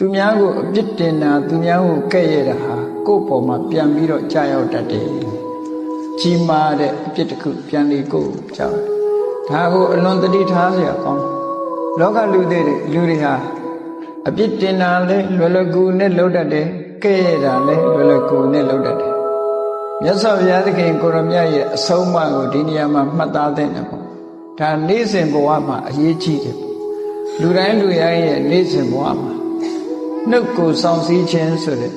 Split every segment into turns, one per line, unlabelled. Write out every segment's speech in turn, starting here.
သူများကိုအပြစ်တင်တာသူများကိုကဲ့ရဲ့တာဟာကိုယ့်ပေါ်မှာပြန်ပြီးတော့ကြာရောက်တတ်တယ်ကြီးမားတဲ့အပြစ်တစ်ခုပြန်လေကိုယ်ကြောက်ဒါကိုအလွန်တတိထားเสียကောင်းလောကလူတွေဟာအပြစ်တင်တာလဲလွယ်လွယ်ကူနဲ့လုပ်တတ်တယ်ကဲ့ရဲ့တာလဲလွယ်လွယ်ကူနဲ့လုပ်တတ်တယ်မြတ်စွာဘုရားသခင်ကိုရမြတ်ရဲ့အဆုံးအမကိုဒီနေရာမှာမှတ်သားသင့်တယ်ပေါ့ဒါနေ့စဉ်ဘဝမှာအရေးကြီးတယ်လူတိုင်းလူတိုင်းရဲ့နေ့စဉ်ဘဝမှာနှုတ်ကိုစောင့်စည်းခြင်းဆိုတဲ့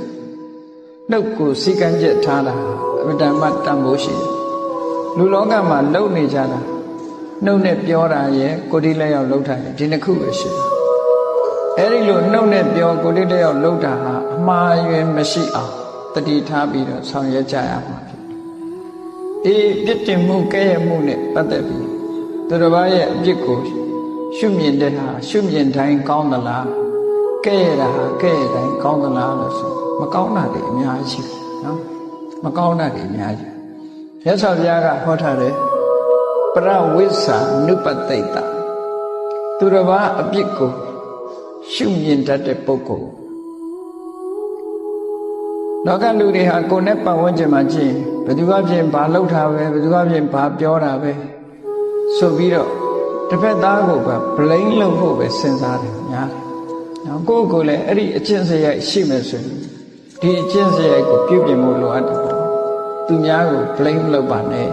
နှုတ်ကိုစည်းကမ်းချက်ထားတာအမြဲတမ်းတန်ဖိုးရှိတယ်လူလောကမှာလုံနေကြတာနှုတ်နဲ့ပြောတာရဲ့ကိုယ်တည်းလက်ရောက်လှုပ်တာရဲ့ဒီနှစ်ခုပဲရှိတယ်အဲ့ဒီလိုနှုတ်နဲ့ပြောကိုယ်တည်းလက်ရောက်လှုပ်တာဟာအမှားအယွင်းမရှိအောင်တတိထားပြီးတော့ဆောင်ရွက်ကြရမှာဖြစ်ပြစ်တင်မှုကဲ့ရဲ့မှုနဲ့ပတ်သက်ပြီးသူတစ်ပါးရဲ့အပြစ်ကိုရှုမြင်တဲ့ဟာရှုမြင်တိုင်းကောင်းသလားကဲ့ရဲ့တာဟာကဲ့ရဲ့တိုင်းကောင်းသလားလို့ဆိုမကောင်းတာတွေအများကြီးရှိတယ်နော်မကောင်းတာတွေအများကြီးမြတ်စွာဘုရားကဟောထားတယ်ပရဝိဇ္ဇာနုပတိတ္တသူတစ်ပါးအပြစ်ကိုရှုမြင်တတ်တဲ့ပုဂ္ဂိုလ်လောကလူတွေဟာကိုယ်နဲ့ပတ်ဝန်းကျင်မှာကြည့်ဘယ်သူကပြင်ဘာလှုပ်တာပဲဘယ်သူကပြင်ဘာပြောတာပဲဆိုပြီးတော့တစ်ဖက်သားကိုပဲ blame လုပ်ဖို့ပဲစဉ်းစားတယ်များတယ်။နော်ကိုယ့်ကိုယ်လည်းအဲ့ဒီအကျင့်စရိုက်ရှိမယ်ဆိုရင်ဒီအကျင့်စရိုက်ကိုပြုပြင်ဖို့လိုအပ်တယ်ပေါ့။သူများကို blame လုပ်ပါနဲ့